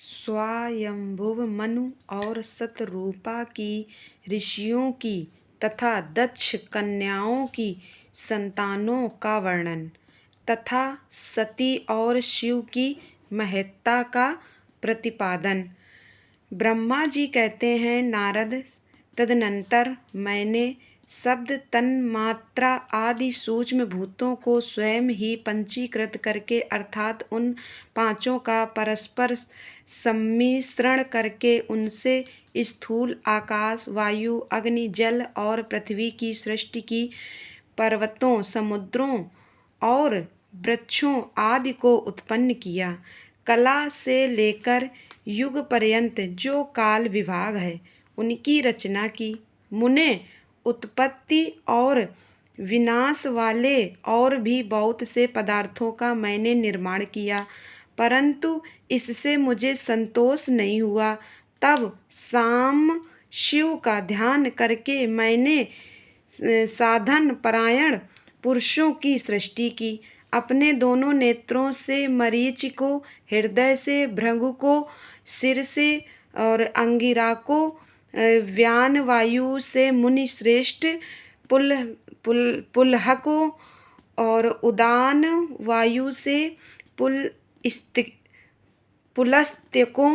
स्वयंभुव मनु और शतरूपा की ऋषियों की तथा दक्ष कन्याओं की संतानों का वर्णन तथा सती और शिव की महत्ता का प्रतिपादन। ब्रह्मा जी कहते हैं, नारद, तदनंतर मैंने शब्द, तन मात्रा आदि सूक्ष्म भूतों को स्वयं ही पंचीकृत करके अर्थात उन पांचों का परस्पर सम्मिश्रण करके उनसे स्थूल आकाश, वायु, अग्नि, जल और पृथ्वी की सृष्टि की, पर्वतों, समुद्रों और वृक्षों आदि को उत्पन्न किया। कला से लेकर युग पर्यंत जो काल विभाग है उनकी रचना की। मुने उत्पत्ति और विनाश वाले और भी बहुत से पदार्थों का मैंने निर्माण किया, परंतु इससे मुझे संतोष नहीं हुआ। तब साम शिव का ध्यान करके मैंने साधन परायण पुरुषों की सृष्टि की। अपने दोनों नेत्रों से मरीचि को, हृदय से भृगु को, सिर से और अंगिरा को, व्यान वायु से मुनि श्रेष्ठ पुलह को और उदान वायु से पुलस्त्य को,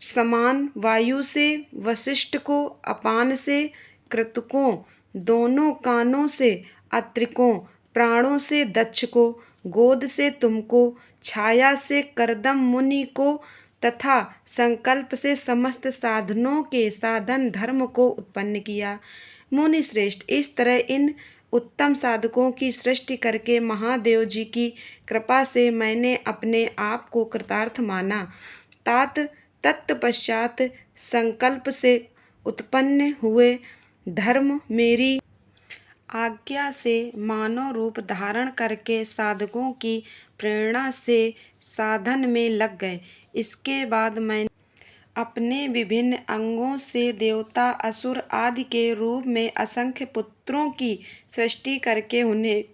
समान वायु से वशिष्ठ को, अपान से कृतकों, दोनों कानों से अत्रिकों, प्राणों से दक्ष को, गोद से तुमको, छाया से करदम मुनि को तथा संकल्प से समस्त साधनों के साधन धर्म को उत्पन्न किया। मुनि श्रेष्ठ, इस तरह इन उत्तम साधकों की सृष्टि करके महादेव जी की कृपा से मैंने अपने आप को कृतार्थ माना। तत्पश्चात संकल्प से उत्पन्न हुए धर्म मेरी आज्ञा से मानव रूप धारण करके साधकों की प्रेरणा से साधन में लग गए। इसके बाद मैंने अपने विभिन्न अंगों से देवता, असुर आदि के रूप में असंख्य पुत्रों की सृष्टि करके उन्हें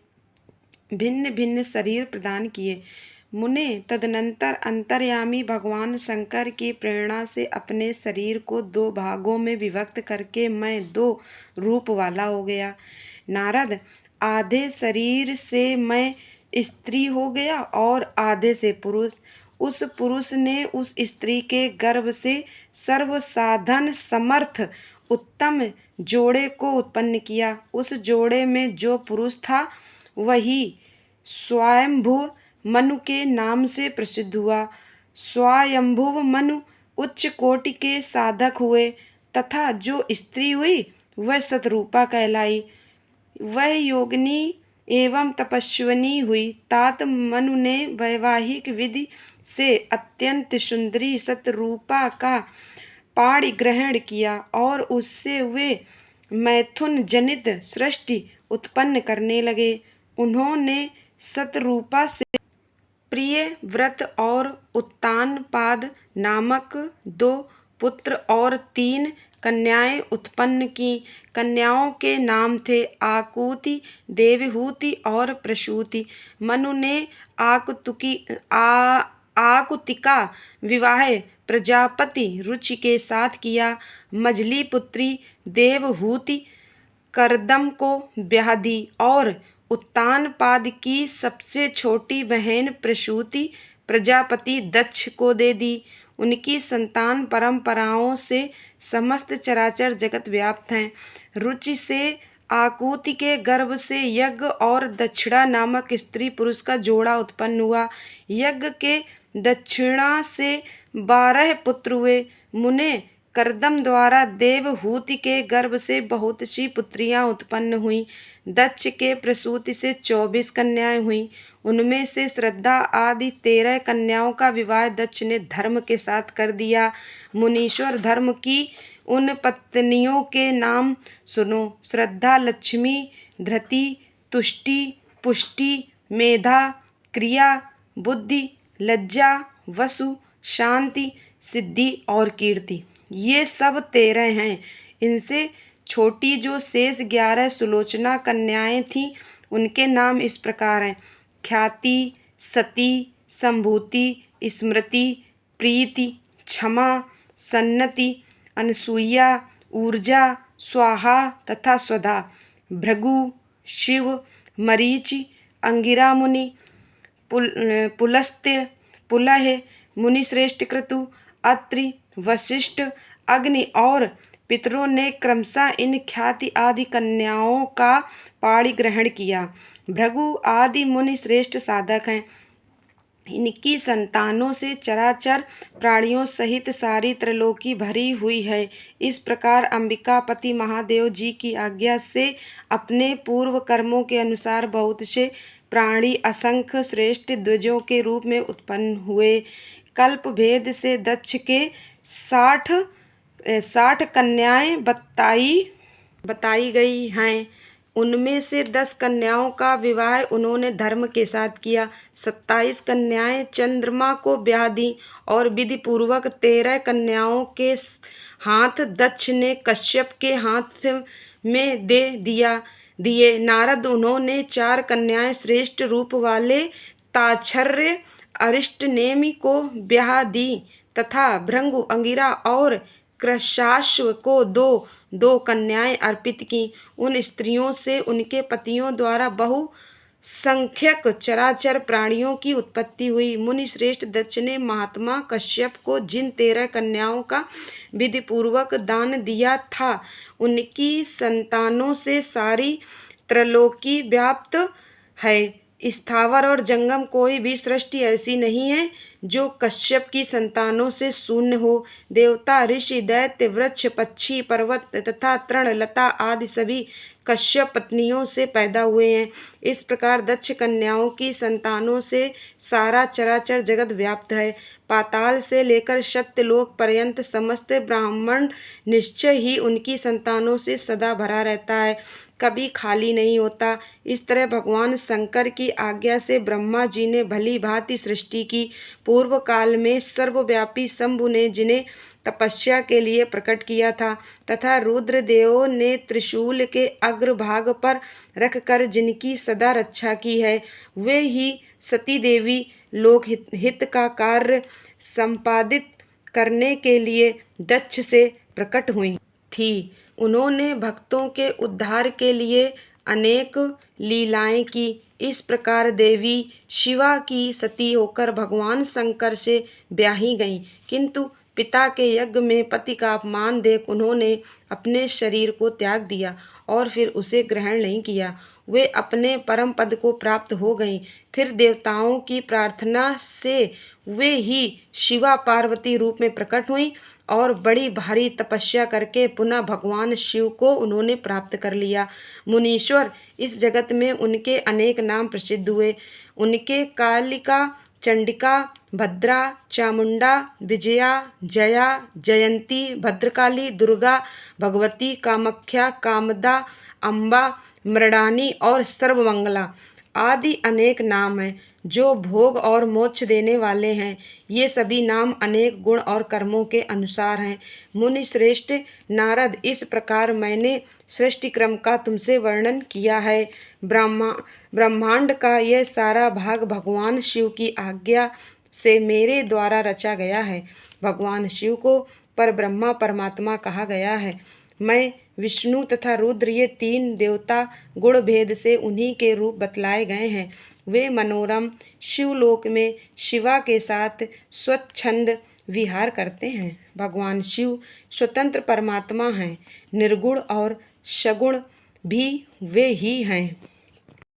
भिन्न भिन्न शरीर प्रदान किए। मुने, तदनंतर अंतर्यामी भगवान शंकर की प्रेरणा से अपने शरीर को दो भागों में विभक्त करके मैं दो रूप वाला हो गया। नारद, आधे शरीर से मैं स्त्री हो गया और आधे से पुरुष। उस पुरुष ने उस स्त्री के गर्भ से सर्व साधन समर्थ उत्तम जोड़े को उत्पन्न किया। उस जोड़े में जो पुरुष था वही स्वयंभुव मनु के नाम से प्रसिद्ध हुआ। स्वयंभुव मनु उच्च कोटि के साधक हुए तथा जो स्त्री हुई वह शतरूपा कहलाई। वह योगिनी एवं तपस्विनी हुई। तात मनु ने वैवाहिक विधि से अत्यंत सुंदरी शतरूपा का पाणी ग्रहण किया और उससे वे मैथुन जनित सृष्टि उत्पन्न करने लगे। उन्होंने शतरूपा से प्रिय व्रत और उत्तानपाद नामक दो पुत्र और तीन कन्याएं उत्पन्न की। कन्याओं के नाम थे आकुति, देवहूति और प्रसूति। मनु ने आकुतिका विवाह प्रजापति रुचि के साथ किया। मझली पुत्री देवहूति करदम को ब्याह दी और उत्तानपाद की सबसे छोटी बहन प्रसूति प्रजापति दक्ष को दे दी। उनकी संतान परंपराओं से समस्त चराचर जगत व्याप्त हैं। रुचि से आकुति के गर्भ से यज्ञ और दक्षिणा नामक स्त्री पुरुष का जोड़ा उत्पन्न हुआ। यज्ञ के दक्षिणा से 12 पुत्र हुए। मुने, करदम द्वारा देवहूति के गर्भ से बहुत सी पुत्रियां उत्पन्न हुईं। दक्ष के प्रसूति से 24 कन्याएं हुईं। उनमें से श्रद्धा आदि 13 कन्याओं का विवाह दक्ष ने धर्म के साथ कर दिया। मुनीश्वर, धर्म की उन पत्नियों के नाम सुनो: श्रद्धा, लक्ष्मी, धृति, तुष्टि, पुष्टि, मेधा, क्रिया, बुद्धि, लज्जा, वसु, शांति, सिद्धि और कीर्ति। ये सब 13 हैं। इनसे छोटी जो शेष 11 सुलोचना कन्याएं थीं उनके नाम इस प्रकार हैं: ख्याति, सती, संभूति, स्मृति, प्रीति, क्षमा, सन्नति, अनसूया, ऊर्जा, स्वाहा तथा स्वधा। भृगु, शिव, मरीचि, अंगिरा मुनि, पुलस्त्य, पुलह, मुनिश्रेष्ठ क्रतु, अत्रि, वशिष्ठ, अग्नि और पितरों ने क्रमशः इन ख्याति आदि कन्याओं का पाणी ग्रहण किया। भृगु आदि मुनि श्रेष्ठ साधक हैं। इनकी संतानों से चराचर प्राणियों सहित सारी त्रैलोकी भरी हुई है। इस प्रकार अंबिकापति महादेव जी की आज्ञा से अपने पूर्व कर्मों के अनुसार बहुत से प्राणी असंख्य श्रेष्ठ द्विजों के रूप में उत्पन्न हुए। कल्प भेद से दक्ष के 60 कन्याएं बताई गई हैं। उनमें से 10 कन्याओं का विवाह उन्होंने धर्म के साथ किया। 27 कन्याएं चंद्रमा को ब्याह दी और विधि पूर्वक 13 कन्याओं के हाथ दक्ष ने कश्यप के हाथ में दे दिए। नारद उन्होंने 4 कन्याएं श्रेष्ठ रूप वाले ताच्छर्य अरिष्टनेमि को ब्याह दी तथा भृगु, अंगिरा और कृशाश्व को 2 कन्याएं अर्पित की। उन स्त्रियों से उनके पतियों द्वारा बहुसंख्यक चराचर प्राणियों की उत्पत्ति हुई। मुनि श्रेष्ठ दक्ष ने महात्मा कश्यप को जिन 13 कन्याओं का विधि पूर्वक दान दिया था, उनकी संतानों से सारी त्रैलोकी व्याप्त है। स्थावर और जंगम कोई भी सृष्टि ऐसी नहीं है जो कश्यप की संतानों से शून्य हो। देवता, ऋषि, दैत्य, वृक्ष, पक्षी, पर्वत तथा तृण लता आदि सभी कश्यप पत्नियों से पैदा हुए हैं। इस प्रकार दक्ष कन्याओं की संतानों से सारा चराचर जगत व्याप्त है। पाताल से लेकर सत्यलोक पर्यंत समस्त ब्रह्मांड निश्चय ही उनकी संतानों से सदा भरा रहता है, कभी खाली नहीं होता। इस तरह भगवान शंकर की आज्ञा से ब्रह्मा जी ने भली भांति सृष्टि की। पूर्व काल में सर्वव्यापी शंभु ने जिन्हें तपस्या के लिए प्रकट किया था तथा रुद्रदेव ने त्रिशूल के अग्रभाग पर रखकर जिनकी सदा रक्षा की है, वे ही सती देवी लोक हित का कार्य संपादित करने के लिए दक्ष से प्रकट हुई थी। उन्होंने भक्तों के उद्धार के लिए अनेक लीलाएं की। इस प्रकार देवी शिवा की सती होकर भगवान शंकर से ब्याही गईं, किंतु पिता के यज्ञ में पति का अपमान देख उन्होंने अपने शरीर को त्याग दिया और फिर उसे ग्रहण नहीं किया। वे अपने परम पद को प्राप्त हो गईं। फिर देवताओं की प्रार्थना से वे ही शिवा पार्वती रूप में प्रकट हुईं और बड़ी भारी तपस्या करके पुनः भगवान शिव को उन्होंने प्राप्त कर लिया। मुनीश्वर, इस जगत में उनके अनेक नाम प्रसिद्ध हुए। उनके कालिका, चंडिका, भद्रा, चामुंडा, विजया, जया, जयंती, भद्रकाली, दुर्गा, भगवती, कामाख्या, कामदा, अम्बा, मृडानी और सर्वमंगला आदि अनेक नाम हैं जो भोग और मोक्ष देने वाले हैं। ये सभी नाम अनेक गुण और कर्मों के अनुसार हैं। मुनि श्रेष्ठ नारद, इस प्रकार मैंने सृष्टि क्रम का तुमसे वर्णन किया है। ब्रह्मांड का यह सारा भाग भगवान शिव की आज्ञा से मेरे द्वारा रचा गया है। भगवान शिव को परब्रह्मा परमात्मा कहा गया है। मैं, विष्णु तथा रुद्र, ये 3 देवता गुण भेद से उन्हीं के रूप बतलाए गए हैं। वे मनोरम शिवलोक में शिवा के साथ स्वच्छंद विहार करते हैं। भगवान शिव स्वतंत्र परमात्मा हैं, निर्गुण और सगुण भी वे ही हैं।